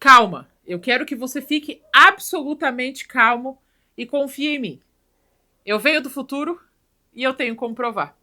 calma. Eu quero que você fique absolutamente calmo e confie em mim. Eu venho do futuro e eu tenho como provar.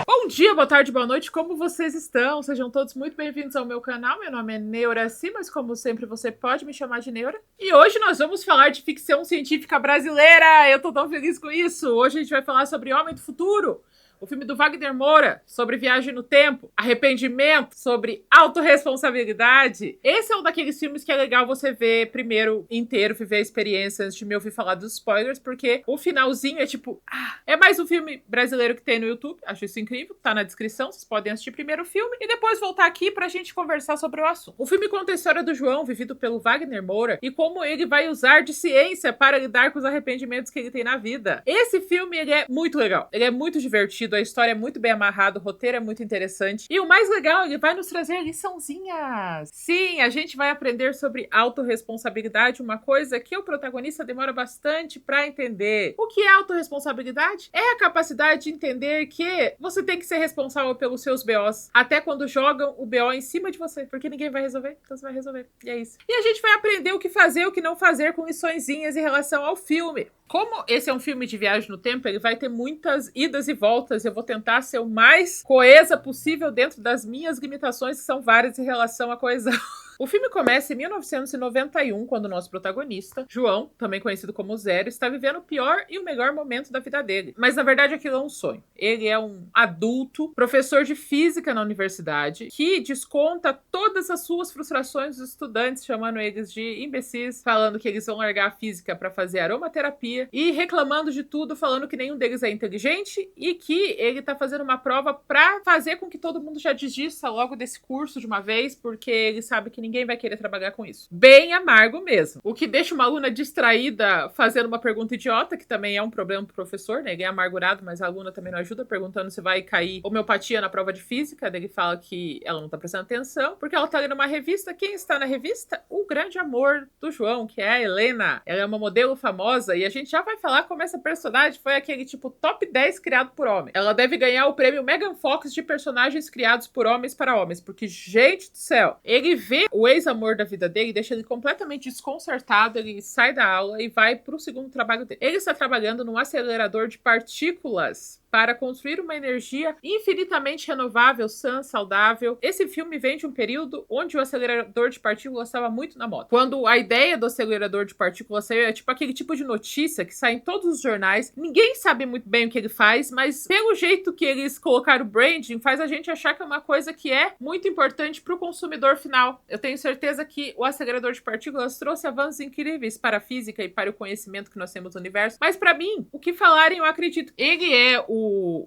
Bom dia, boa tarde, boa noite, como vocês estão? Sejam todos muito bem-vindos ao meu canal. Meu nome é Neuraci, mas como sempre você pode me chamar de Neura. E hoje nós vamos falar de ficção científica brasileira. Eu tô tão feliz com isso. Hoje a gente vai falar sobre Homem do Futuro, o filme do Wagner Moura, sobre viagem no tempo, arrependimento, sobre autorresponsabilidade. Esse é um daqueles filmes que é legal você ver primeiro inteiro, viver a experiência antes de me ouvir falar dos spoilers, porque o finalzinho é tipo, é mais um filme brasileiro que tem no YouTube, acho isso incrível, tá na descrição, vocês podem assistir primeiro o filme e depois voltar aqui pra gente conversar sobre o assunto. O filme conta a história do João, vivido pelo Wagner Moura, e como ele vai usar de ciência para lidar com os arrependimentos que ele tem na vida. Esse filme, ele é muito legal, ele é muito divertido, a história é muito bem amarrada, o roteiro é muito interessante. E o mais legal, ele vai nos trazer liçãozinhas. Sim, a gente vai aprender sobre autorresponsabilidade, uma coisa que o protagonista demora bastante pra entender. O que é autorresponsabilidade? É a capacidade de entender que você tem que ser responsável pelos seus BOs, até quando jogam o BO em cima de você, porque ninguém vai resolver, então você vai resolver. E é isso. E a gente vai aprender o que fazer, o que não fazer com liçõezinhas em relação ao filme. Como esse é um filme de viagem no tempo, ele vai ter muitas idas e voltas. Eu vou tentar ser o mais coesa possível dentro das minhas limitações, que são várias em relação à coesão. O filme começa em 1991, quando o nosso protagonista, João, também conhecido como Zero, está vivendo o pior e o melhor momento da vida dele. Mas, na verdade, aquilo é um sonho. Ele é um adulto, professor de física na universidade, que desconta todas as suas frustrações dos estudantes, chamando eles de imbecis, falando que eles vão largar a física para fazer aromaterapia e reclamando de tudo, falando que nenhum deles é inteligente e que ele tá fazendo uma prova para fazer com que todo mundo já desista logo desse curso de uma vez, porque ele sabe que ninguém vai querer trabalhar com isso. Bem amargo mesmo. O que deixa uma aluna distraída fazendo uma pergunta idiota, que também é um problema pro professor, né? Ele é amargurado, mas a aluna também não ajuda, perguntando se vai cair homeopatia na prova de física. Daí ele fala que ela não tá prestando atenção, porque ela tá lendo uma revista. Quem está na revista? O grande amor do João, que é a Helena. Ela é uma modelo famosa e a gente já vai falar como essa personagem foi aquele tipo top 10 criado por homem. Ela deve ganhar o prêmio Megan Fox de personagens criados por homens para homens, porque, gente do céu, ele vê o ex-amor da vida dele, deixa ele completamente desconcertado, ele sai da aula e vai pro segundo trabalho dele. Ele está trabalhando num acelerador de partículas para construir uma energia infinitamente renovável, sã, saudável. Esse filme vem de um período onde o acelerador de partículas estava muito na moda. Quando a ideia do acelerador de partículas saiu, é tipo aquele tipo de notícia que sai em todos os jornais. Ninguém sabe muito bem o que ele faz, mas pelo jeito que eles colocaram o branding, faz a gente achar que é uma coisa que é muito importante para o consumidor final. Eu tenho certeza que o acelerador de partículas trouxe avanços incríveis para a física e para o conhecimento que nós temos no universo. Mas para mim, o que falarem, eu acredito. Ele é o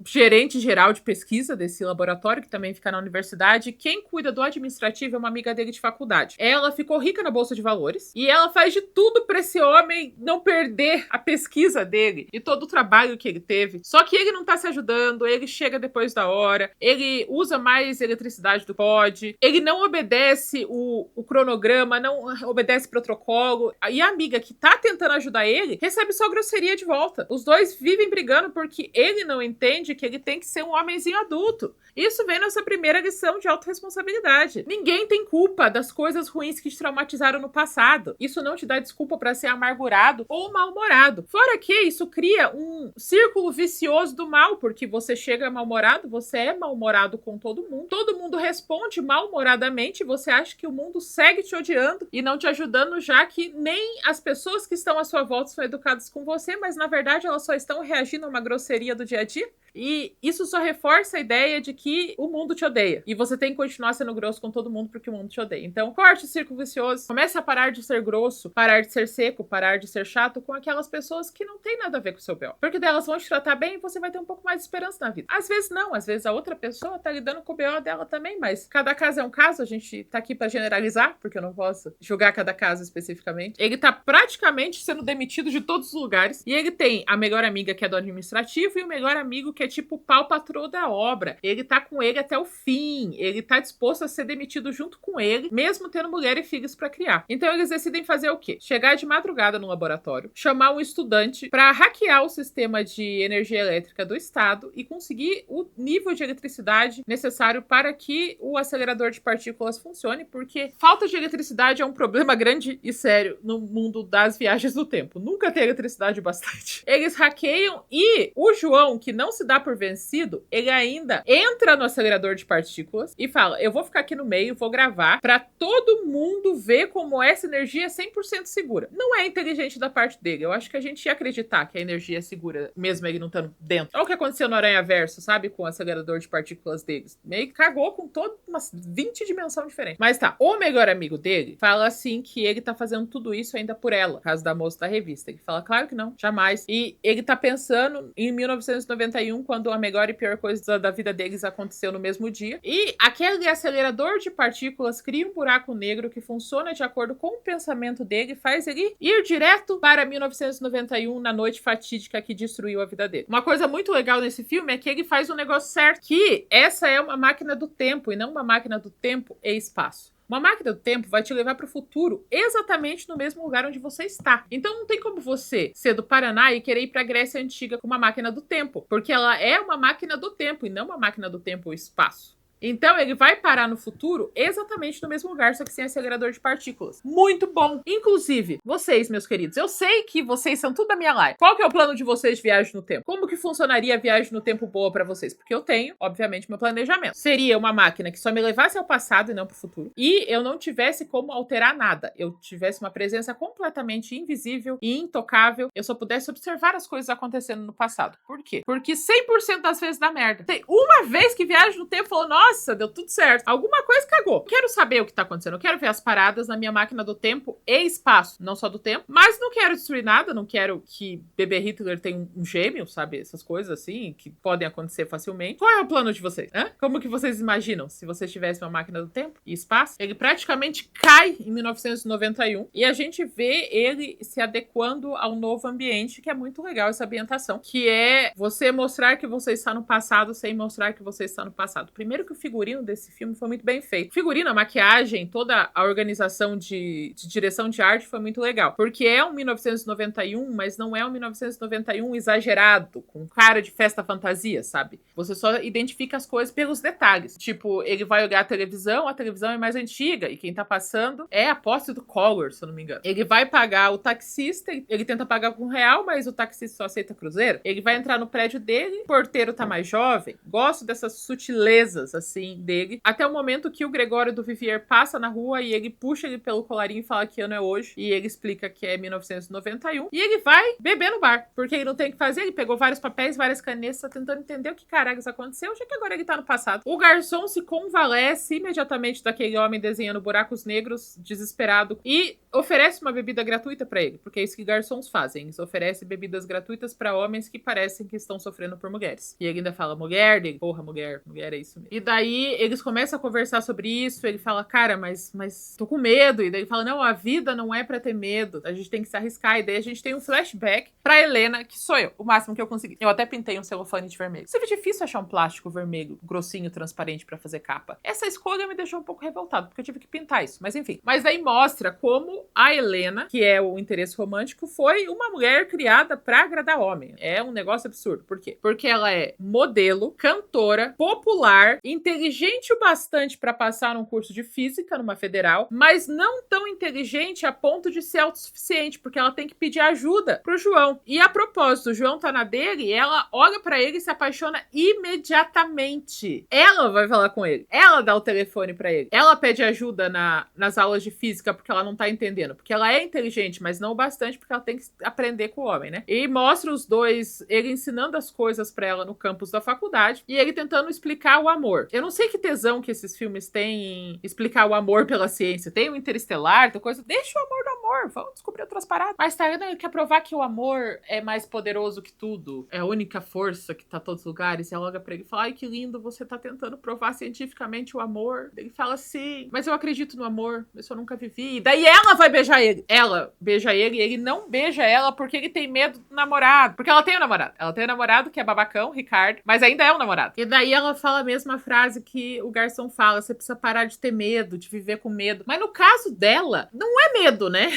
gerente geral de pesquisa desse laboratório, que também fica na universidade. Quem cuida do administrativo é uma amiga dele de faculdade. Ela ficou rica na bolsa de valores e ela faz de tudo para esse homem não perder a pesquisa dele e todo o trabalho que ele teve. Só que ele não tá se ajudando, ele chega depois da hora, ele usa mais eletricidade do que pode, ele não obedece o cronograma, não obedece protocolo. E a amiga que tá tentando ajudar ele recebe só grosseria de volta. Os dois vivem brigando porque ele não entende que ele tem que ser um homenzinho adulto. Isso vem nessa primeira lição de autorresponsabilidade. Ninguém tem culpa das coisas ruins que te traumatizaram no passado. Isso não te dá desculpa para ser amargurado ou mal-humorado. Fora que isso cria um círculo vicioso do mal, porque você chega mal-humorado, você é mal-humorado com todo mundo responde mal-humoradamente, você acha que o mundo segue te odiando e não te ajudando, já que nem as pessoas que estão à sua volta são educadas com você, mas na verdade elas só estão reagindo a uma grosseria do dia a dia. E isso só reforça a ideia de que o mundo te odeia. E você tem que continuar sendo grosso com todo mundo porque o mundo te odeia. Então, corte o círculo vicioso. Comece a parar de ser grosso, parar de ser seco, parar de ser chato com aquelas pessoas que não tem nada a ver com o seu BO. Porque delas vão te tratar bem e você vai ter um pouco mais de esperança na vida. Às vezes não, às vezes a outra pessoa tá lidando com o BO dela também, mas cada caso é um caso, a gente tá aqui pra generalizar, porque eu não posso julgar cada caso especificamente. Ele tá praticamente sendo demitido de todos os lugares, e ele tem a melhor amiga que é do administrativo e o melhor amigo que é tipo o pau patrão da obra. Ele tá com ele até o fim. Ele tá disposto a ser demitido junto com ele, mesmo tendo mulher e filhos pra criar. Então eles decidem fazer o quê? Chegar de madrugada no laboratório, chamar um estudante pra hackear o sistema de energia elétrica do estado e conseguir o nível de eletricidade necessário para que o acelerador de partículas funcione, porque falta de eletricidade é um problema grande e sério no mundo das viagens no tempo. Nunca tem eletricidade bastante. Eles hackeiam e o João, que não se dá por vencido, ele ainda entra no acelerador de partículas e fala: eu vou ficar aqui no meio, vou gravar pra todo mundo ver como essa energia é 100% segura. Não é inteligente da parte dele. Eu acho que a gente ia acreditar que a energia é segura, mesmo ele não estando dentro. Olha o que aconteceu no Aranhaverso, sabe? Com o acelerador de partículas deles. Meio que cagou com todas umas 20 dimensões diferentes. Mas tá, o melhor amigo dele fala assim que ele tá fazendo tudo isso ainda por ela, no caso da moça da revista. Ele fala: claro que não, jamais. E ele tá pensando em 1991, quando a melhor e pior coisa da vida deles aconteceu no mesmo dia. E aquele acelerador de partículas cria um buraco negro que funciona de acordo com o pensamento dele e faz ele ir direto para 1991, na noite fatídica que destruiu a vida dele. Uma coisa muito legal nesse filme é que ele faz um negócio certo, que essa é uma máquina do tempo e não uma máquina do tempo e espaço. Uma máquina do tempo vai te levar para o futuro exatamente no mesmo lugar onde você está. Então não tem como você ser do Paraná e querer ir para a Grécia Antiga com uma máquina do tempo, porque ela é uma máquina do tempo e não uma máquina do tempo ou espaço. Então ele vai parar no futuro exatamente no mesmo lugar, só que sem acelerador de partículas. Muito bom! Inclusive, vocês, meus queridos, eu sei que vocês são tudo da minha live. Qual que é o plano de vocês de viagem no tempo? Como que funcionaria a viagem no tempo boa pra vocês? Porque eu tenho, obviamente, meu planejamento. Seria uma máquina que só me levasse ao passado e não pro futuro. E eu não tivesse como alterar nada. Eu tivesse uma presença completamente invisível e intocável. Eu só pudesse observar as coisas acontecendo no passado. Por quê? Porque 100% das vezes dá merda. Tem uma vez que viagem no tempo e falou: nossa, deu tudo certo. Alguma coisa cagou. Quero saber o que tá acontecendo. Eu quero ver as paradas na minha máquina do tempo e espaço. Não só do tempo. Mas não quero destruir nada. Não quero que bebê Hitler tenha um gêmeo, sabe? Essas coisas assim, que podem acontecer facilmente. Qual é o plano de vocês? Como que vocês imaginam se vocês tivessem uma máquina do tempo e espaço? Ele praticamente cai em 1991 e a gente vê ele se adequando ao novo ambiente, que é muito legal essa ambientação, que é você mostrar que você está no passado sem mostrar que você está no passado. Primeiro que o figurino desse filme foi muito bem feito. O figurino, a maquiagem, toda a organização de direção de arte foi muito legal. Porque é um 1991, mas não é um 1991 exagerado, com cara de festa fantasia, sabe? Você só identifica as coisas pelos detalhes. Tipo, ele vai olhar a televisão é mais antiga, e quem tá passando é a posse do Collor, se eu não me engano. Ele vai pagar o taxista, ele tenta pagar com R$1, mas o taxista só aceita cruzeiro. Ele vai entrar no prédio dele, o porteiro tá mais jovem. Gosto dessas sutilezas, assim, dele. Até o momento que o Gregório do Vivier passa na rua e ele puxa ele pelo colarinho e fala que ano é hoje. E ele explica que é 1991. E ele vai beber no bar, porque ele não tem o que fazer. Ele pegou vários papéis, várias canetas, tá tentando entender o que caralho aconteceu, já que agora ele tá no passado. O garçom se convalesce imediatamente daquele homem desenhando buracos negros, desesperado, e oferece uma bebida gratuita pra ele, porque é isso que garçons fazem. Eles oferecem bebidas gratuitas pra homens que parecem que estão sofrendo por mulheres. E ele ainda fala: mulher, dele, porra, mulher é isso mesmo. E daí eles começam a conversar sobre isso, ele fala: cara, mas tô com medo. E daí ele fala: não, a vida não é pra ter medo, a gente tem que se arriscar. E daí a gente tem um flashback pra Helena, que sou eu, o máximo que eu consegui. Eu até pintei um celofane de vermelho. Sempre difícil achar um plástico vermelho, grossinho, transparente pra fazer capa. Essa escolha me deixou um pouco revoltado, porque eu tive que pintar isso, mas enfim. Mas daí mostra como a Helena, que é o interesse romântico, foi uma mulher criada pra agradar homem. É um negócio absurdo. Por quê? Porque ela é modelo, cantora, popular, inteligente o bastante pra passar num curso de física numa federal, mas não tão inteligente a ponto de ser autossuficiente, porque ela tem que pedir ajuda pro João. E a propósito, o João tá na dele, ela olha pra ele e se apaixona imediatamente. Ela vai falar com ele. Ela dá o telefone pra ele. Ela pede ajuda nas aulas de física porque ela não tá entendendo. Porque ela é inteligente, mas não o bastante, porque ela tem que aprender com o homem, né? E mostra os dois, ele ensinando as coisas pra ela no campus da faculdade e ele tentando explicar o amor. Eu não sei que tesão que esses filmes têm em explicar o amor pela ciência. Tem o Interestelar, tem coisa. Deixa o amor do amor, vamos descobrir outras paradas. Mas tá, ele quer provar que o amor é mais poderoso que tudo. É a única força que tá em todos os lugares. E ela olha pra ele e fala, ai, que lindo, você tá tentando provar cientificamente o amor. Ele fala assim, mas eu acredito no amor, eu só nunca vivi. E daí ela vai beijar ele. Ela beija ele e ele não beija ela porque ele tem medo do namorado. Porque ela tem um namorado. Ela tem um namorado que é babacão, Ricardo, mas ainda é um namorado. E daí ela fala a mesma frase que o garçom fala, você precisa parar de ter medo, de viver com medo. Mas no caso dela, não é medo, né?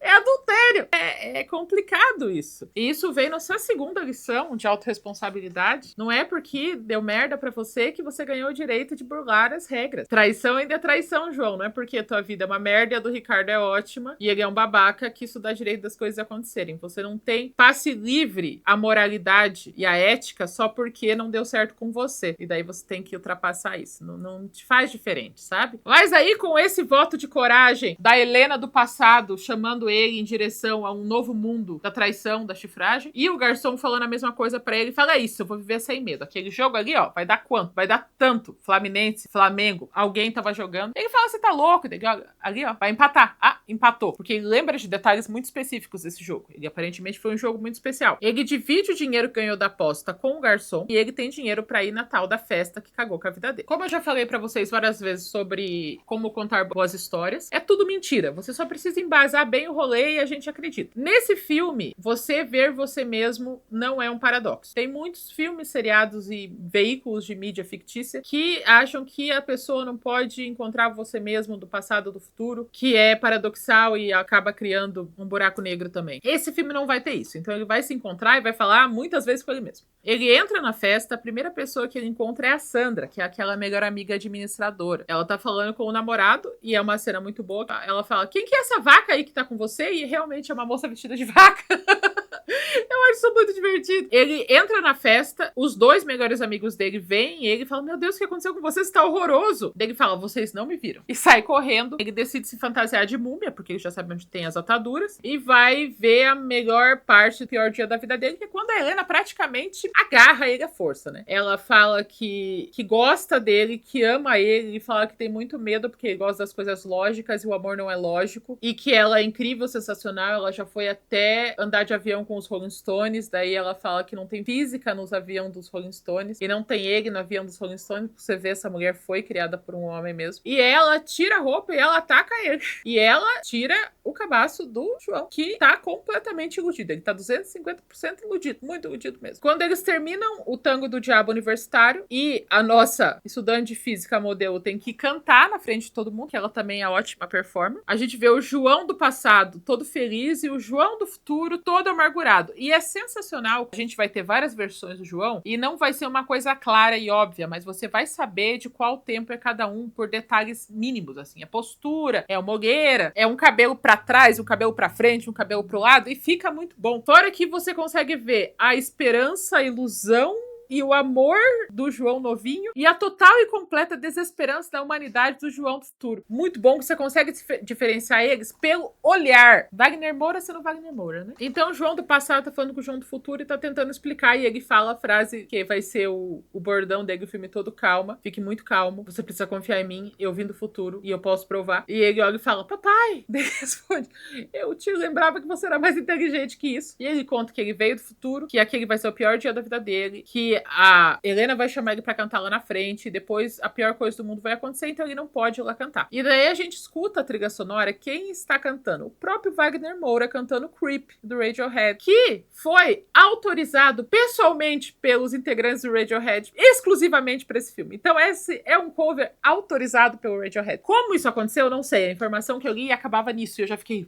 É adultério. É complicado isso. E isso vem na sua segunda lição de autorresponsabilidade. Não é porque deu merda pra você que você ganhou o direito de burlar as regras. Traição ainda é traição, João. Não é porque a tua vida é uma merda e a do Ricardo é ótima e ele é um babaca que isso dá direito das coisas acontecerem. Você não tem passe livre a moralidade e a ética só porque não deu certo com você. E daí você tem que ultrapassar isso. Não te faz diferente, sabe? Mas aí, com esse voto de coragem da Helena do passado chamando ele em direção a um novo mundo da traição, da chifragem, e o garçom falando a mesma coisa pra ele, fala, isso, eu vou viver sem medo. Aquele jogo ali, ó, vai dar quanto? Vai dar tanto. Fluminense, Flamengo, alguém tava jogando. Ele fala, você tá louco? Ele, ó, ali, ó, vai empatar. Ah, empatou. Porque ele lembra de detalhes muito específicos desse jogo. Ele aparentemente foi um jogo muito especial. Ele divide o dinheiro que ganhou da aposta com o garçom e ele tem dinheiro pra ir na tal da festa que cagou com a vida dele. Como eu já falei pra vocês várias vezes sobre como contar boas histórias, é tudo mentira. Você só precisa embasar bem o rolê e a gente acredita. Nesse filme, você ver você mesmo não é um paradoxo. Tem muitos filmes, seriados e veículos de mídia fictícia que acham que a pessoa não pode encontrar você mesmo do passado ou do futuro, que é paradoxal e acaba criando um buraco negro também. Esse filme não vai ter isso. Então ele vai se encontrar e vai falar muitas vezes com ele mesmo. Ele entra na festa, a primeira pessoa que ele encontra é a Sandra, que é aquela melhor amiga administradora. Ela tá falando com o namorado e é uma cena muito boa. Ela fala, quem que é essa vaca aí que tá com você? E realmente é uma moça vestida de vaca. Eu acho isso muito divertido. Ele entra na festa, os dois melhores amigos dele vêm e ele fala, meu Deus, o que aconteceu com você? Você tá horroroso. Ele fala, vocês não me viram. E sai correndo. Ele decide se fantasiar de múmia, porque ele já sabe onde tem as ataduras. E vai ver a melhor parte do pior dia da vida dele, que é quando a Helena praticamente agarra ele à força, né? Ela fala que gosta dele, que ama ele, e fala que tem muito medo porque ele gosta das coisas lógicas e o amor não é lógico. E que ela é incrível, sensacional. Ela já foi até andar de avião com os Rolling Stones, daí ela fala que não tem física nos aviões dos Rolling Stones, e não tem ele no avião dos Rolling Stones, você vê, essa mulher foi criada por um homem mesmo. E ela tira a roupa e ela ataca ele. E ela tira o cabaço do João, que tá completamente iludido. Ele tá 250% iludido, muito iludido mesmo. Quando eles terminam o Tango do Diabo Universitário, e a nossa estudante de física modelo tem que cantar na frente de todo mundo, que ela também é ótima performer, a gente vê o João do passado todo feliz e o João do futuro todo amargurado. E é sensacional. A gente vai ter várias versões do João e não vai ser uma coisa clara e óbvia, mas você vai saber de qual tempo é cada um por detalhes mínimos, assim. A postura, é uma olheira, é um cabelo pra trás, um cabelo pra frente, um cabelo pro lado, e fica muito bom. Fora que você consegue ver a esperança, a ilusão e o amor do João novinho e a total e completa desesperança da humanidade do João do futuro. Muito bom que você consegue diferenciar eles pelo olhar. Wagner Moura sendo Wagner Moura, né? Então o João do passado tá falando com o João do futuro e tá tentando explicar, e ele fala a frase que vai ser o bordão dele, o filme todo: calma, fique muito calmo, você precisa confiar em mim, eu vim do futuro e eu posso provar. E ele olha e fala, papai, ele responde, eu te lembrava que você era mais inteligente que isso. E ele conta que ele veio do futuro, que aquele vai ser o pior dia da vida dele, que a Helena vai chamar ele pra cantar lá na frente, e depois a pior coisa do mundo vai acontecer, então ele não pode ir lá cantar. E daí a gente escuta a trilha sonora, quem está cantando? O próprio Wagner Moura cantando Creep, do Radiohead, que foi autorizado pessoalmente pelos integrantes do Radiohead, exclusivamente para esse filme. Então esse é um cover autorizado pelo Radiohead. Como isso aconteceu, eu não sei. A informação que eu li acabava nisso, e eu já fiquei...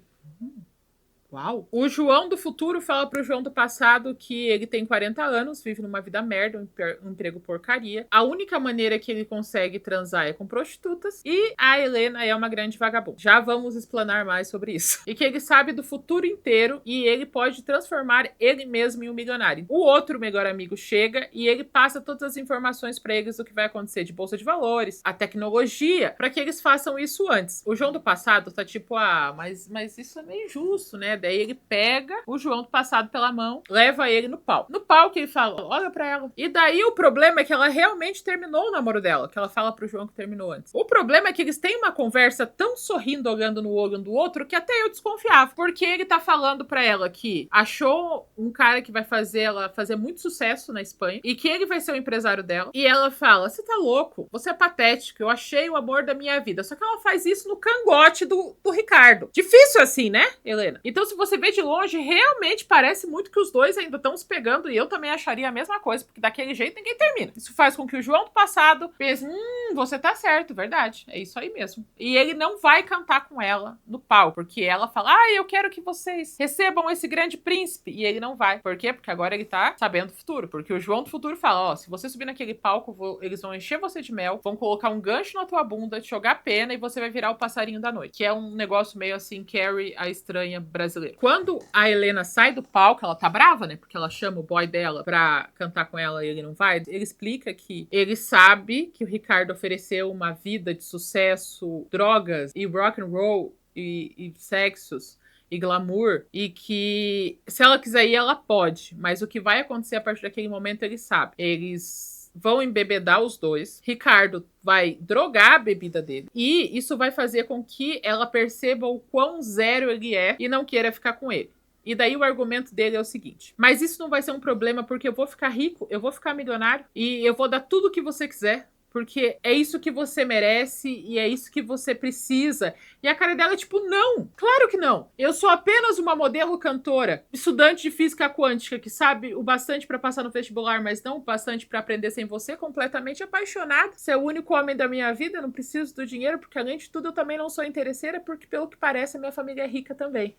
Uau! O João do futuro fala pro João do passado que ele tem 40 anos, vive numa vida merda, um emprego porcaria. A única maneira que ele consegue transar é com prostitutas. E a Helena é uma grande vagabunda. Já vamos explanar mais sobre isso. E que ele sabe do futuro inteiro e ele pode transformar ele mesmo em um milionário. O outro melhor amigo chega e ele passa todas as informações pra eles do que vai acontecer de bolsa de valores, a tecnologia, pra que eles façam isso antes. O João do passado tá tipo, mas isso é meio injusto, né? Daí ele pega o João do passado pela mão, leva ele no palco. No palco ele fala, olha pra ela. E daí o problema é que ela realmente terminou o namoro dela, que ela fala pro João que terminou antes. O problema é que eles têm uma conversa tão sorrindo, olhando no olho um do outro, que até eu desconfiava. Porque ele tá falando pra ela que achou um cara que vai fazer ela fazer muito sucesso na Espanha e que ele vai ser o empresário dela. E ela fala, você tá louco? Você é patético, eu achei o amor da minha vida. Só que ela faz isso no cangote do Ricardo. Difícil assim, né, Helena? Então se você vê de longe, realmente parece muito que os dois ainda estão se pegando e eu também acharia a mesma coisa, porque daquele jeito ninguém termina. Isso faz com que o João do passado pense, você tá certo, verdade, é isso aí mesmo. E ele não vai cantar com ela no palco, porque ela fala, eu quero que vocês recebam esse grande príncipe, e ele não vai. Por quê? Porque agora ele tá sabendo do futuro, porque o João do futuro fala, se você subir naquele palco, eles vão encher você de mel, vão colocar um gancho na tua bunda, te jogar pena e você vai virar o passarinho da noite, que é um negócio meio assim, Carrie, a estranha brasileira. Quando a Helena sai do palco, ela tá brava, né, porque ela chama o boy dela pra cantar com ela e ele não vai, ele explica que ele sabe que o Ricardo ofereceu uma vida de sucesso, drogas e rock and roll e sexos e glamour, e que se ela quiser ir, ela pode, mas o que vai acontecer a partir daquele momento ele sabe. Eles vão embebedar os dois, Ricardo vai drogar a bebida dele, e isso vai fazer com que ela perceba o quão zero ele é e não queira ficar com ele. E daí o argumento dele é o seguinte, mas isso não vai ser um problema porque eu vou ficar rico, eu vou ficar milionário e eu vou dar tudo o que você quiser, porque é isso que você merece e é isso que você precisa. E a cara dela é tipo, não, claro que não. Eu sou apenas uma modelo cantora, estudante de física quântica, que sabe o bastante pra passar no vestibular, mas não o bastante pra aprender sem você, completamente apaixonada. Você é o único homem da minha vida, eu não preciso do dinheiro, porque além de tudo eu também não sou interesseira, porque pelo que parece a minha família é rica também.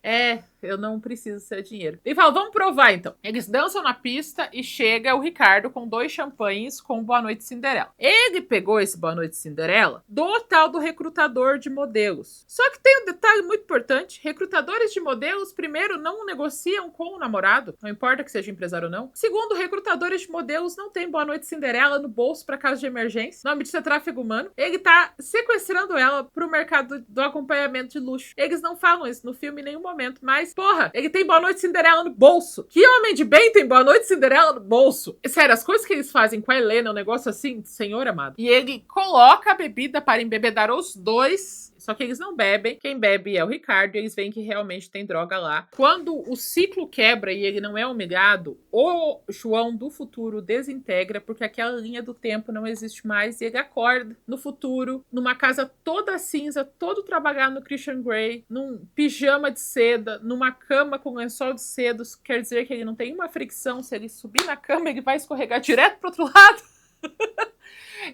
Eu não preciso ser dinheiro. E fala, vamos provar então. Eles dançam na pista e chega o Ricardo com 2 champanhes com Boa Noite Cinderela. Ele pegou esse Boa Noite Cinderela do tal do recrutador de modelos. Só que tem um detalhe muito importante. Recrutadores de modelos, primeiro, não negociam com o namorado, não importa que seja empresário ou não. Segundo, recrutadores de modelos não tem Boa Noite Cinderela no bolso para caso de emergência. O nome disso é tráfego humano. Ele tá sequestrando ela pro mercado do acompanhamento de luxo. Eles não falam isso no filme em nenhum momento, mas, porra, ele tem Boa Noite Cinderela no bolso. Que homem de bem tem Boa Noite Cinderela no bolso? Sério, as coisas que eles fazem com a Helena é um negócio assim, senhor amado. E ele coloca a bebida para embebedar os dois, só que eles não bebem. Quem bebe é o Ricardo e eles veem que realmente tem droga lá. Quando o ciclo quebra e ele não é humilhado, o João do futuro desintegra porque aquela linha do tempo não existe mais e ele acorda no futuro, numa casa toda cinza, todo trabalhado no Christian Grey, num pijama de seda, numa cama com lençol de seda. Quer dizer que ele não tem uma fricção. Se ele subir na cama, ele vai escorregar direto pro outro lado.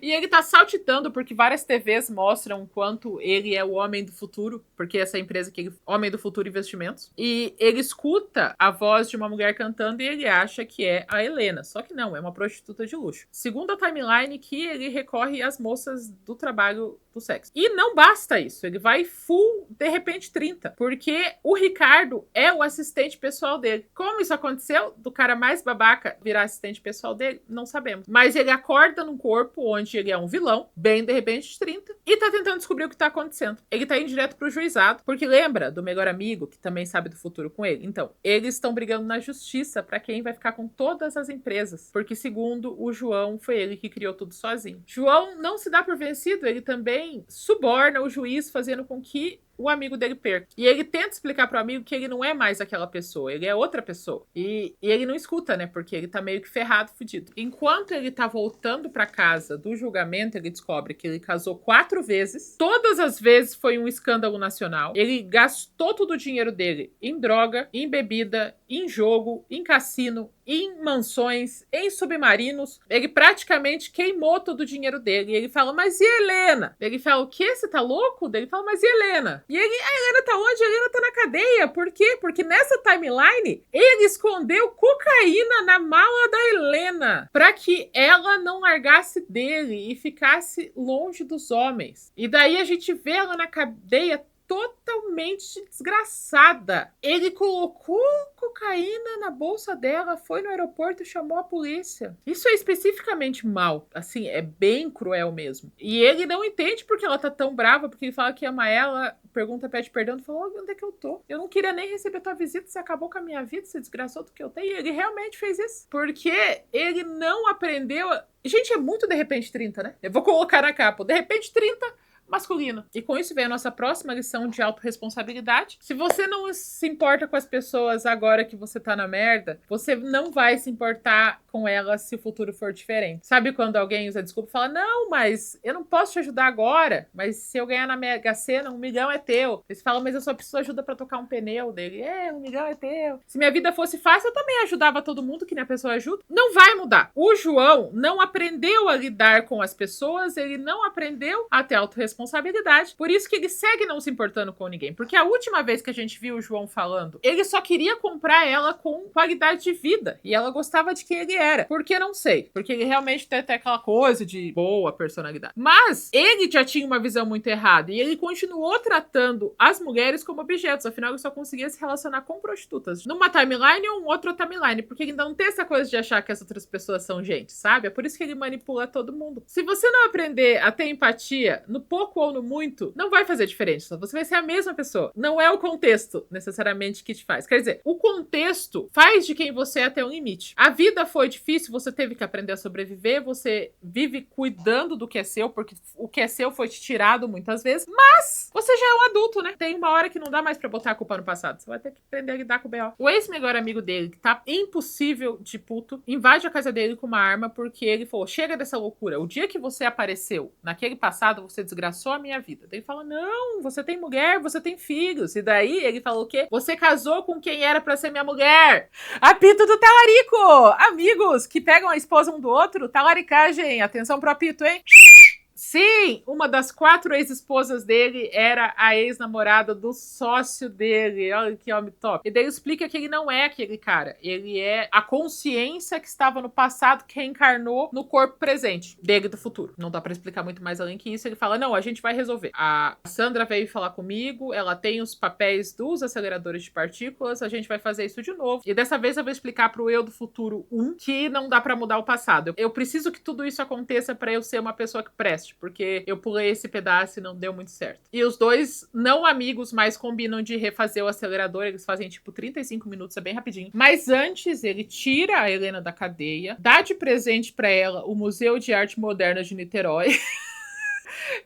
E ele tá saltitando porque várias TVs mostram o quanto ele é o homem do futuro, porque essa empresa que ele, Homem do Futuro Investimentos, e ele escuta a voz de uma mulher cantando e ele acha que é a Helena, só que não, é uma prostituta de luxo. Segundo a timeline, que ele recorre às moças do trabalho do sexo. E não basta isso, ele vai full, de repente, 30, porque o Ricardo é o assistente pessoal dele. Como isso aconteceu? Do cara mais babaca virar assistente pessoal dele? Não sabemos. Mas ele acorda num corpo onde ele é um vilão, bem de repente 30, e tá tentando descobrir o que tá acontecendo. Ele tá indo direto pro juizado, porque lembra do melhor amigo, que também sabe do futuro com ele? Então, eles estão brigando na justiça pra quem vai ficar com todas as empresas, porque segundo o João, foi ele que criou tudo sozinho. João não se dá por vencido, ele também suborna o juiz, fazendo com que o amigo dele perca. E ele tenta explicar pro amigo que ele não é mais aquela pessoa, ele é outra pessoa. E ele não escuta, né? Porque ele tá meio que ferrado, fudido. Enquanto ele tá voltando pra casa do julgamento, ele descobre que ele casou 4 vezes. Todas as vezes foi um escândalo nacional. Ele gastou todo o dinheiro dele em droga, em bebida, em jogo, em cassino, em mansões, em submarinos. Ele praticamente queimou todo o dinheiro dele. E ele fala, mas e Helena? Ele fala, o quê? Você tá louco? Ele fala, mas e Helena? E ele, a Helena tá onde? A Helena tá na cadeia. Por quê? Porque nessa timeline, ele escondeu cocaína na mala da Helena pra que ela não largasse dele e ficasse longe dos homens. E daí a gente vê ela na cadeia totalmente desgraçada. Ele colocou cocaína na bolsa dela, foi no aeroporto e chamou a polícia. Isso é especificamente mal, assim, é bem cruel mesmo. E ele não entende porque ela tá tão brava, porque ele fala que ama ela, pergunta, pede perdão, fala, onde é que eu tô? Eu não queria nem receber tua visita, você acabou com a minha vida, você desgraçou do que eu tenho. E ele realmente fez isso, porque ele não aprendeu... Gente, é muito de repente 30, né? Eu vou colocar na capa, de repente 30... masculino. E com isso vem a nossa próxima lição de autorresponsabilidade. Se você não se importa com as pessoas agora que você tá na merda, você não vai se importar com elas se o futuro for diferente. Sabe quando alguém usa desculpa e fala, não, mas eu não posso te ajudar agora, mas se eu ganhar na Mega Sena, 1 milhão é teu. Eles falam, mas eu só preciso ajuda pra tocar um pneu dele. 1 milhão é teu. Se minha vida fosse fácil, eu também ajudava todo mundo, que nem a pessoa ajuda. Não vai mudar. O João não aprendeu a lidar com as pessoas, ele não aprendeu a ter autorresponsabilidade, por isso que ele segue não se importando com ninguém. Porque a última vez que a gente viu o João falando, ele só queria comprar ela com qualidade de vida, e ela gostava de quem ele era. Por que não sei? Porque ele realmente tem até aquela coisa de boa personalidade. Mas ele já tinha uma visão muito errada, e ele continuou tratando as mulheres como objetos, afinal ele só conseguia se relacionar com prostitutas. Numa timeline ou um outro timeline, porque ele ainda não tem essa coisa de achar que as outras pessoas são gente, sabe? É por isso que ele manipula todo mundo. Se você não aprender a ter empatia, no pouco ou no muito, não vai fazer diferença. Você vai ser a mesma pessoa. Não é o contexto, necessariamente, que te faz. Quer dizer, o contexto faz de quem você é até um limite. A vida foi difícil, você teve que aprender a sobreviver, você vive cuidando do que é seu, porque o que é seu foi te tirado muitas vezes, mas você já é um adulto, né? Tem uma hora que não dá mais pra botar a culpa no passado. Você vai ter que aprender a lidar com o B.O. O ex-melhor amigo dele, que tá impossível de puto, invade a casa dele com uma arma porque ele falou, chega dessa loucura. O dia que você apareceu naquele passado, você desgraçou a minha vida. Daí ele fala, não, você tem mulher, você tem filhos. E daí ele falou o quê? Você casou com quem era pra ser minha mulher. Apito do talarico! Amigos que pegam a esposa um do outro, talaricagem. Atenção pro apito, hein? Sim, uma das 4 ex-esposas dele era a ex-namorada do sócio dele. Olha que homem top. E daí ele explica que ele não é aquele cara. Ele é a consciência que estava no passado que reencarnou no corpo presente dele do futuro. Não dá pra explicar muito mais além que isso. Ele fala, não, a gente vai resolver. A Sandra veio falar comigo, ela tem os papéis dos aceleradores de partículas, a gente vai fazer isso de novo. E dessa vez eu vou explicar pro eu do futuro 1 que não dá pra mudar o passado. Eu preciso que tudo isso aconteça pra eu ser uma pessoa que preste, porque eu pulei esse pedaço e não deu muito certo. E os dois, não amigos, mas combinam de refazer o acelerador. Eles fazem tipo 35 minutos, é bem rapidinho. Mas antes, ele tira a Helena da cadeia, dá de presente pra ela o Museu de Arte Moderna de Niterói.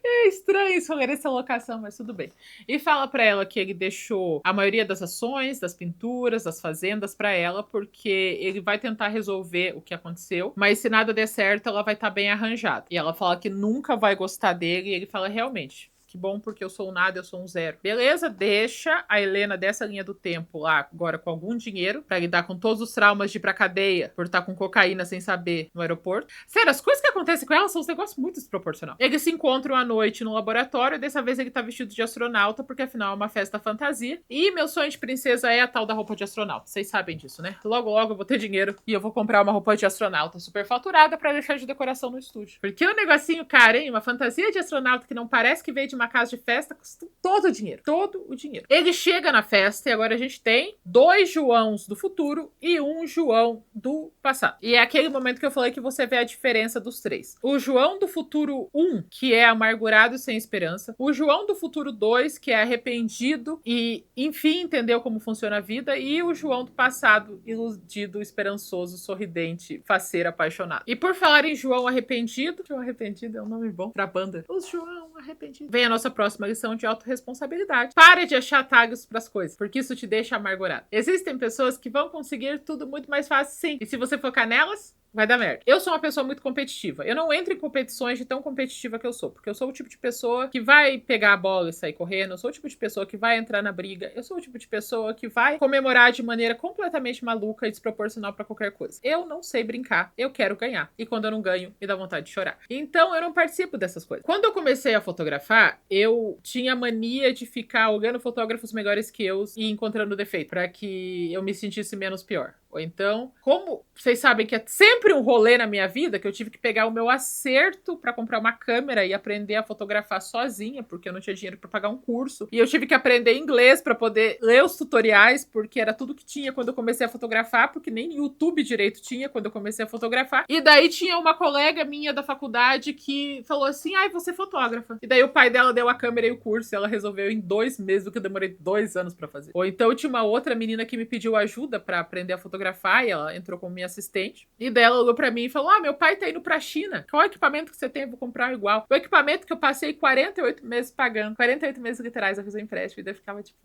É estranho escolher essa locação, mas tudo bem. E fala pra ela que ele deixou a maioria das ações, das pinturas, das fazendas pra ela, porque ele vai tentar resolver o que aconteceu, mas se nada der certo, ela vai estar bem arranjada. E ela fala que nunca vai gostar dele, e ele fala, realmente, que bom, porque eu sou um nada, eu sou um zero. Beleza, deixa a Helena dessa linha do tempo lá, agora com algum dinheiro, pra lidar com todos os traumas de ir pra cadeia, por estar com cocaína sem saber no aeroporto. Sério, as coisas que acontecem com ela são uns negócios muito desproporcionais. Eles se encontram à noite no laboratório, e dessa vez ele tá vestido de astronauta, porque afinal é uma festa fantasia. E meu sonho de princesa é a tal da roupa de astronauta. Vocês sabem disso, né? Logo, logo eu vou ter dinheiro e eu vou comprar uma roupa de astronauta super faturada pra deixar de decoração no estúdio. Porque o negocinho caro, hein? Uma fantasia de astronauta que não parece que veio de uma casa de festa, custa todo o dinheiro. Todo o dinheiro. Ele chega na festa e agora a gente tem 2 Joãos do futuro e 1 João do passado. E é aquele momento que eu falei que você vê a diferença dos 3. O João do futuro 1, que é amargurado e sem esperança. O João do futuro 2, que é arrependido e, enfim, entendeu como funciona a vida. E o João do passado, iludido, esperançoso, sorridente, faceiro, apaixonado. E por falar em João arrependido é um nome bom pra banda. O João arrependido. Vem a nossa próxima lição de autorresponsabilidade. Para de achar atalhos pras coisas, porque isso te deixa amargurado. Existem pessoas que vão conseguir tudo muito mais fácil, sim. E se você focar nelas, vai dar merda. Eu sou uma pessoa muito competitiva. Eu não entro em competições de tão competitiva que eu sou, porque eu sou o tipo de pessoa que vai pegar a bola e sair correndo, eu sou o tipo de pessoa que vai entrar na briga, eu sou o tipo de pessoa que vai comemorar de maneira completamente maluca e desproporcional pra qualquer coisa. Eu não sei brincar, eu quero ganhar. E quando eu não ganho, me dá vontade de chorar. Então eu não participo dessas coisas. Quando eu comecei a fotografar, eu tinha mania de ficar olhando fotógrafos melhores que eu e encontrando defeito, pra que eu me sentisse menos pior. Ou então, como vocês sabem que é sempre um rolê na minha vida, que eu tive que pegar o meu acerto para comprar uma câmera e aprender a fotografar sozinha, porque eu não tinha dinheiro para pagar um curso. E eu tive que aprender inglês para poder ler os tutoriais, porque era tudo que tinha quando eu comecei a fotografar, porque nem YouTube direito tinha quando eu comecei a fotografar. E daí tinha uma colega minha da faculdade que falou assim, ai, você é fotógrafa. E daí o pai dela deu a câmera e o curso, e ela resolveu em 2 meses, o que eu demorei 2 anos para fazer. Ou então tinha uma outra menina que me pediu ajuda para aprender a fotografar, e ela entrou como minha assistente. E daí ela olhou pra mim e falou, meu pai tá indo pra China. Qual equipamento que você tem? Eu vou comprar igual. O equipamento que eu passei 48 meses pagando. 48 meses literais eu fiz o empréstimo. E daí eu ficava tipo...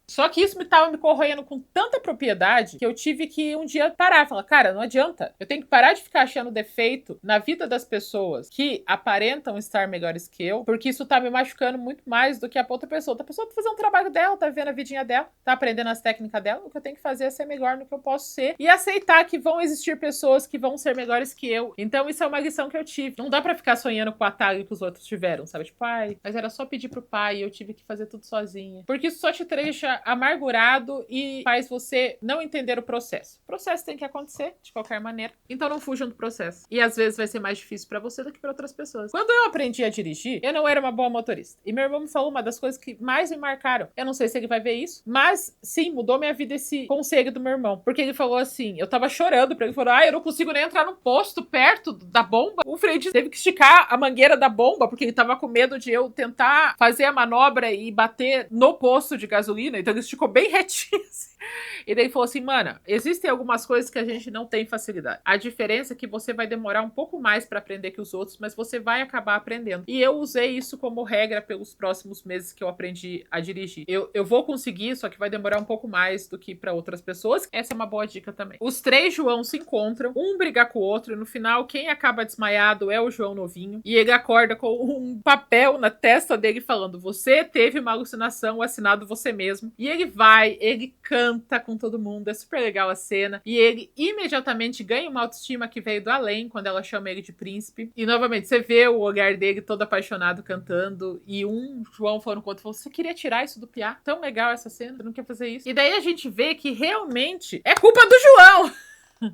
Só que isso tava me corroendo com tanta propriedade que eu tive que um dia parar e falar, cara, não adianta. Eu tenho que parar de ficar achando defeito na vida das pessoas que aparentam estar melhores que eu, porque isso tá me machucando muito mais do que a outra pessoa. A pessoa tá fazendo o trabalho dela, tá vivendo a vidinha dela, tá aprendendo as técnicas dela. O que eu tenho que fazer é ser melhor no que eu posso ser e aceitar que vão existir pessoas que vão ser melhores que eu. Então isso é uma lição que eu tive. Não dá pra ficar sonhando com o atalho que os outros tiveram, sabe? Tipo, ai, mas era só pedir pro pai e eu tive que fazer tudo sozinha. Porque isso só te deixa amargurado e faz você não entender o processo. O processo tem que acontecer de qualquer maneira. Então não fujam do processo. E às vezes vai ser mais difícil pra você do que pra outras pessoas. Quando eu aprendi a dirigir, eu não era uma boa motorista. E meu irmão me falou uma das coisas que mais me marcaram. Eu não sei se ele vai ver isso, mas sim, mudou minha vida esse conselho do meu irmão. Porque ele falou assim, eu tava chorando pra ele, falou, eu não consigo nem entrar num posto perto da bomba. O Fred teve que esticar a mangueira da bomba, porque ele tava com medo de eu tentar fazer a manobra e bater no posto de gasolina. Então ele esticou bem retinho assim. E daí falou assim, mano, existem algumas coisas que a gente não tem facilidade. A diferença é que você vai demorar um pouco mais pra aprender que os outros, mas você vai acabar aprendendo. E eu usei isso como regra pelos próximos meses que eu aprendi a dirigir. Eu vou conseguir, só que vai demorar um pouco mais do que pra outras pessoas. Essa é uma boa dica também. Os 3 João se encontram, um briga com o outro, e no final, quem acaba desmaiado é o João novinho. E ele acorda com um papel na testa dele falando, você teve uma alucinação, assinado você mesmo. E ele vai, ele canta com todo mundo, é super legal a cena, e ele imediatamente ganha uma autoestima que veio do além, quando ela chama ele de príncipe, e novamente, você vê o olhar dele todo apaixonado cantando, e um João falando com o outro, falou, você queria tirar isso do piá? Tão legal essa cena, você não quer fazer isso? E daí a gente vê que realmente é culpa do João!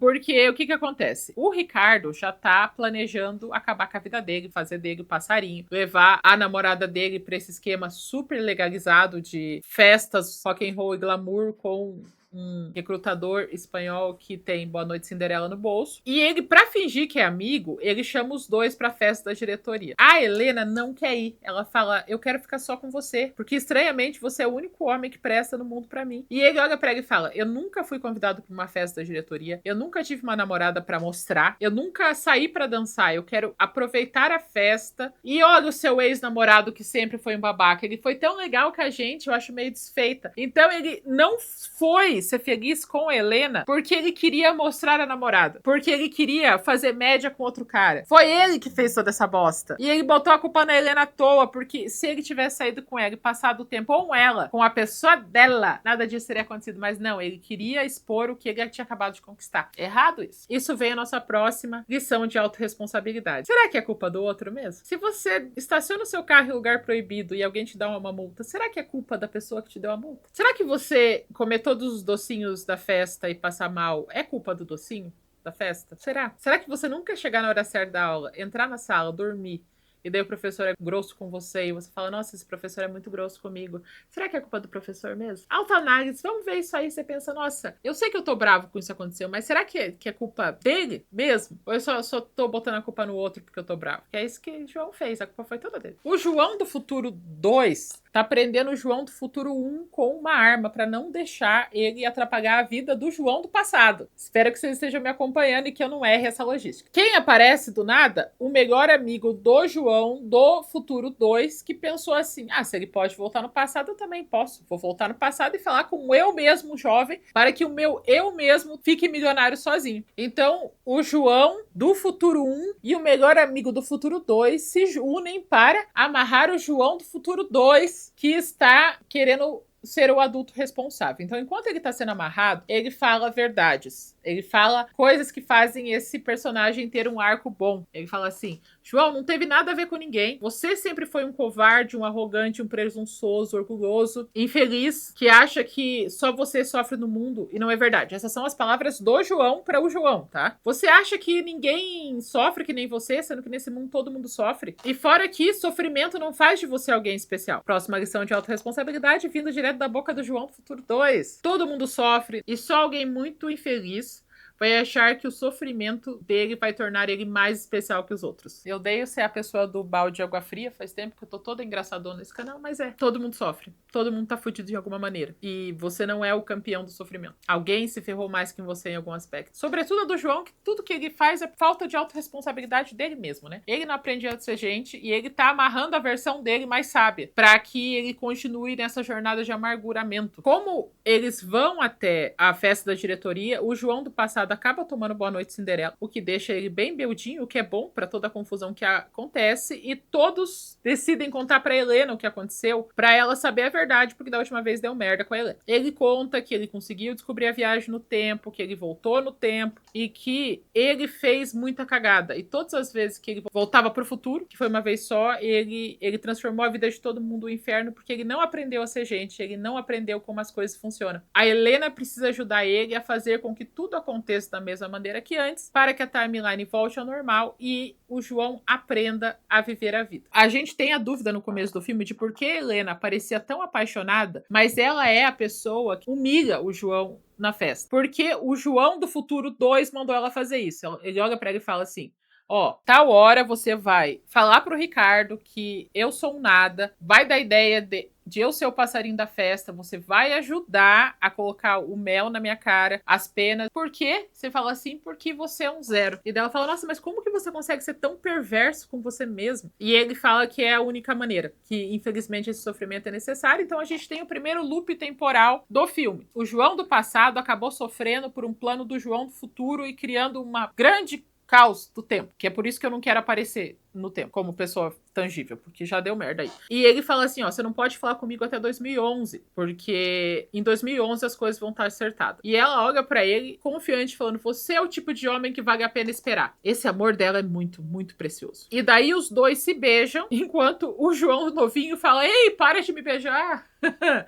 Porque o que acontece? O Ricardo já tá planejando acabar com a vida dele, fazer dele passarinho, levar a namorada dele pra esse esquema super legalizado de festas, rock and roll e glamour com um recrutador espanhol que tem Boa Noite Cinderela no bolso. E ele, pra fingir que é amigo, ele chama os dois pra festa da diretoria. A Helena não quer ir. Ela fala, eu quero ficar só com você, porque estranhamente você é o único homem que presta no mundo pra mim. E ele olha pra ela e fala, eu nunca fui convidado pra uma festa da diretoria, eu nunca tive uma namorada pra mostrar, eu nunca saí pra dançar, eu quero aproveitar a festa. E olha o seu ex-namorado que sempre foi um babaca, ele foi tão legal com a gente, eu acho meio desfeita. Então ele não foi ser feliz com a Helena porque ele queria mostrar a namorada, porque ele queria fazer média com outro cara. Foi ele que fez toda essa bosta. E ele botou a culpa na Helena à toa, porque se ele tivesse saído com ela e passado o tempo com ela, com a pessoa dela, nada disso teria acontecido. Mas não, ele queria expor o que ele tinha acabado de conquistar. Errado isso. Isso vem a nossa próxima lição de autorresponsabilidade. Será que é culpa do outro mesmo? Se você estaciona o seu carro em lugar proibido e alguém te dá uma multa, será que é culpa da pessoa que te deu a multa? Será que você comer todos os docinhos da festa e passar mal é culpa do docinho da festa? Será? Será que você nunca chegar na hora certa da aula, entrar na sala, dormir, e daí o professor é grosso com você e você fala, nossa, esse professor é muito grosso comigo. Será que é culpa do professor mesmo? Autoanálise, vamos ver isso aí. Você pensa, nossa, eu sei que eu tô bravo com isso aconteceu, mas será que é culpa dele mesmo? Ou eu só tô botando a culpa no outro porque eu tô bravo? Que é isso que o João fez, a culpa foi toda dele. O João do futuro 2 tá prendendo o João do futuro 1 com uma arma pra não deixar ele atrapalhar a vida do João do passado. Espero que vocês estejam me acompanhando e que eu não erre essa logística. Quem aparece do nada? O melhor amigo do João do futuro 2, que pensou assim, se ele pode voltar no passado, eu também posso. Vou voltar no passado e falar com eu mesmo, jovem, para que o meu eu mesmo fique milionário sozinho. Então, o João do futuro 1 e o melhor amigo do futuro 2 se unem para amarrar o João do futuro 2, que está querendo ser o adulto responsável. Então, enquanto ele está sendo amarrado, ele fala verdades. Ele fala coisas que fazem esse personagem ter um arco bom. Ele fala assim: João, não teve nada a ver com ninguém. Você sempre foi um covarde, um arrogante, um presunçoso, orgulhoso, infeliz, que acha que só você sofre no mundo. E não é verdade. Essas são as palavras do João para o João, tá? Você acha que ninguém sofre que nem você, sendo que nesse mundo todo mundo sofre? E fora que sofrimento não faz de você alguém especial. Próxima lição de autorresponsabilidade vindo direto da boca do João do Futuro 2. Todo mundo sofre e só alguém muito infeliz vai achar que o sofrimento dele vai tornar ele mais especial que os outros. Eu odeio ser a pessoa do balde de água fria, faz tempo que eu tô toda engraçadona nesse canal, mas todo mundo sofre. Todo mundo tá fudido de alguma maneira. E você não é o campeão do sofrimento. Alguém se ferrou mais que você em algum aspecto. Sobretudo a do João, que tudo que ele faz é falta de autorresponsabilidade dele mesmo, né? Ele não aprende a ser gente e ele tá amarrando a versão dele mais sábia pra que ele continue nessa jornada de amarguramento. Como eles vão até a festa da diretoria, o João do passado acaba tomando Boa Noite Cinderela, o que deixa ele bem beldinho, o que é bom pra toda a confusão que acontece, e todos decidem contar pra Helena o que aconteceu, pra ela saber a verdade, porque da última vez deu merda com a Helena. Ele conta que ele conseguiu descobrir a viagem no tempo, que ele voltou no tempo, e que ele fez muita cagada. E todas as vezes que ele voltava pro futuro, que foi uma vez só, ele transformou a vida de todo mundo no inferno, porque ele não aprendeu a ser gente, ele não aprendeu como as coisas funcionam. A Helena precisa ajudar ele a fazer com que tudo aconteça da mesma maneira que antes, para que a timeline volte ao normal e o João aprenda a viver a vida. A gente tem a dúvida no começo do filme de por que Helena parecia tão apaixonada, mas ela é a pessoa que humilha o João na festa. Porque o João do Futuro 2 mandou ela fazer isso. Ele olha pra ela e fala assim: ó, tal hora você vai falar pro Ricardo que eu sou um nada, vai dar ideia de eu ser o passarinho da festa, você vai ajudar a colocar o mel na minha cara, as penas. Por quê? Você fala assim, porque você é um zero. E daí ela fala, nossa, mas como que você consegue ser tão perverso com você mesmo? E ele fala que é a única maneira, que infelizmente esse sofrimento é necessário. Então a gente tem o primeiro loop temporal do filme. O João do passado acabou sofrendo por um plano do João do futuro e criando uma grande caos do tempo, que é por isso que eu não quero aparecer no tempo como pessoa tangível, porque já deu merda aí. E ele fala assim, ó, você não pode falar comigo até 2011, porque em 2011 as coisas vão estar acertadas. E ela olha pra ele confiante, falando, você é o tipo de homem que vale a pena esperar. Esse amor dela é muito, muito precioso. E daí os dois se beijam, enquanto o João novinho fala, ei, para de me beijar.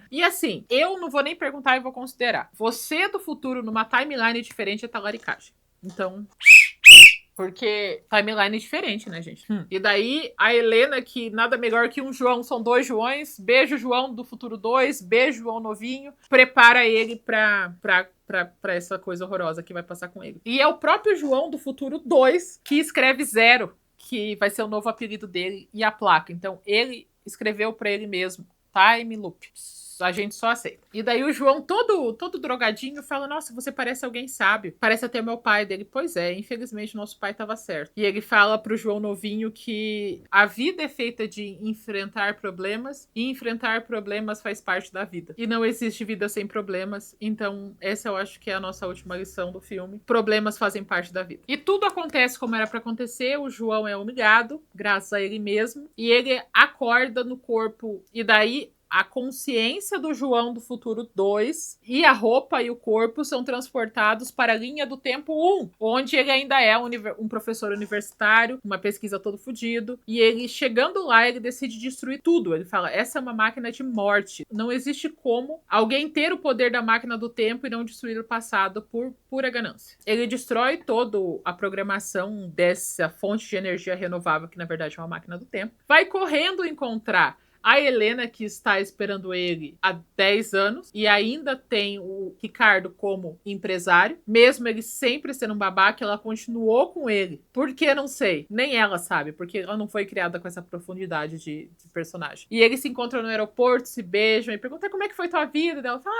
E assim, eu não vou nem perguntar e vou considerar. Você do futuro numa timeline diferente é talaricagem. Então, porque timeline diferente, né, gente? E daí, a Helena, que nada melhor que um João, são dois Joões, beijo João do Futuro 2, beijo João novinho, prepara ele pra essa coisa horrorosa que vai passar com ele. E é o próprio João do Futuro 2 que escreve Zero, que vai ser o novo apelido dele, e a placa. Então, ele escreveu pra ele mesmo, Time Loop. A gente só aceita. E daí o João, todo drogadinho, fala, nossa, você parece alguém sábio. Parece até meu pai dele. Pois é, infelizmente nosso pai tava certo. E ele fala pro João novinho que a vida é feita de enfrentar problemas, e enfrentar problemas faz parte da vida. E não existe vida sem problemas. Então, essa eu acho que é a nossa última lição do filme. Problemas fazem parte da vida. E tudo acontece como era pra acontecer. O João é humilhado, graças a ele mesmo. E ele acorda no corpo. E daí a consciência do João do Futuro 2 e a roupa e o corpo são transportados para a linha do tempo 1, onde ele ainda é um professor universitário, uma pesquisa todo fodido, e ele, chegando lá, ele decide destruir tudo. Ele fala, essa é uma máquina de morte. Não existe como alguém ter o poder da máquina do tempo e não destruir o passado por pura ganância. Ele destrói toda a programação dessa fonte de energia renovável, que na verdade é uma máquina do tempo. Vai correndo encontrar a Helena, que está esperando ele há 10 anos, e ainda tem o Ricardo como empresário, mesmo ele sempre sendo um babaca, ela continuou com ele. Por que? Não sei. Nem ela sabe, porque ela não foi criada com essa profundidade de personagem. E eles se encontram no aeroporto, se beijam, e perguntam como é que foi tua vida? E ela fala,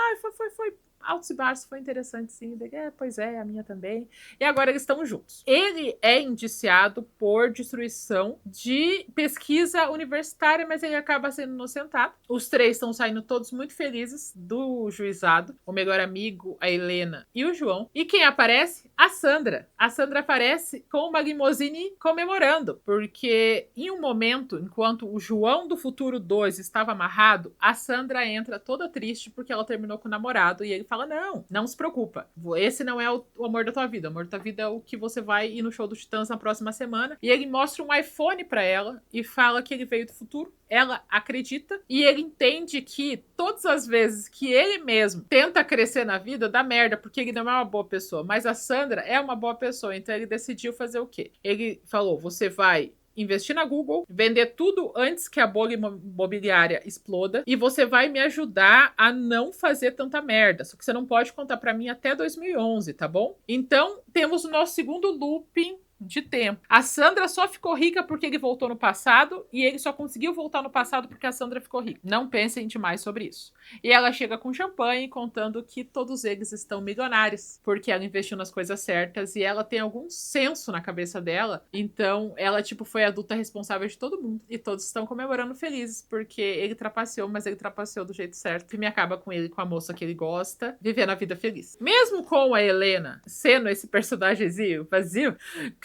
foi altos e baixos, foi interessante sim. Pois é, a minha também. E agora eles estão juntos. Ele é indiciado por destruição de pesquisa universitária, mas ele acaba sendo inocentado. Os três estão saindo todos muito felizes do juizado. O melhor amigo, a Helena e o João. E quem aparece? A Sandra. A Sandra aparece com uma limousine comemorando, porque em um momento, enquanto o João do Futuro 2 estava amarrado, a Sandra entra toda triste porque ela terminou com o namorado e ele fala, não se preocupa. Esse não é o amor da tua vida. O amor da tua vida é o que você vai ir no show do Titãs na próxima semana. E ele mostra um iPhone pra ela e fala que ele veio do futuro. Ela acredita e ele entende que todas as vezes que ele mesmo tenta crescer na vida, dá merda, porque ele não é uma boa pessoa. Mas a Sandra é uma boa pessoa, então ele decidiu fazer o quê? Ele falou, você vai investir na Google, vender tudo antes que a bolha imobiliária exploda e você vai me ajudar a não fazer tanta merda. Só que você não pode contar pra mim até 2011, tá bom? Então, temos o nosso segundo looping de tempo. A Sandra só ficou rica porque ele voltou no passado e ele só conseguiu voltar no passado porque a Sandra ficou rica. Não pensem demais sobre isso. E ela chega com champanhe contando que todos eles estão milionários porque ela investiu nas coisas certas e ela tem algum senso na cabeça dela. Então, ela tipo foi a adulta responsável de todo mundo e todos estão comemorando felizes porque ele trapaceou, mas ele trapaceou do jeito certo e me acaba com ele, com a moça que ele gosta, vivendo a vida feliz. Mesmo com a Helena sendo esse personagemzinho vazio,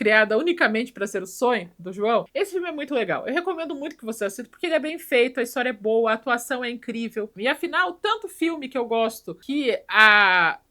criada unicamente para ser o sonho do João, esse filme é muito legal. Eu recomendo muito que você assista, porque ele é bem feito, a história é boa, a atuação é incrível. E afinal, tanto filme que eu gosto, que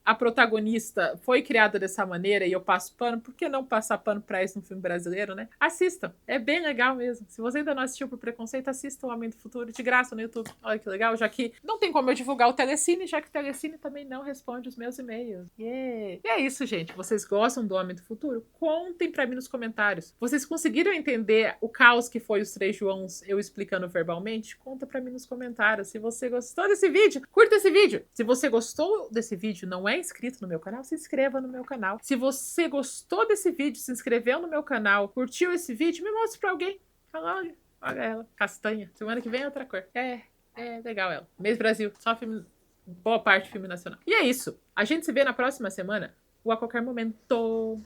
a protagonista foi criada dessa maneira e eu passo pano, por que não passar pano pra isso no filme brasileiro, né? Assistam, é bem legal mesmo. Se você ainda não assistiu por preconceito, assista O Homem do Futuro de graça no YouTube. Olha que legal, já que não tem como eu divulgar o Telecine, já que o Telecine também não responde os meus e-mails. Yeah. E é isso, gente. Vocês gostam do Homem do Futuro? Contem pra mim nos comentários. Vocês conseguiram entender o caos que foi os três Joãos eu explicando verbalmente? Conta pra mim nos comentários. Se você gostou desse vídeo, curta esse vídeo. Se você gostou desse vídeo, não é inscrito no meu canal, se inscreva no meu canal. Se você gostou desse vídeo, se inscreveu no meu canal, curtiu esse vídeo, me mostre pra alguém. Fala, olha ela, castanha. Semana que vem é outra cor. É legal ela. Mês Brasil, só filme, boa parte filme nacional. E é isso. A gente se vê na próxima semana ou a qualquer momento.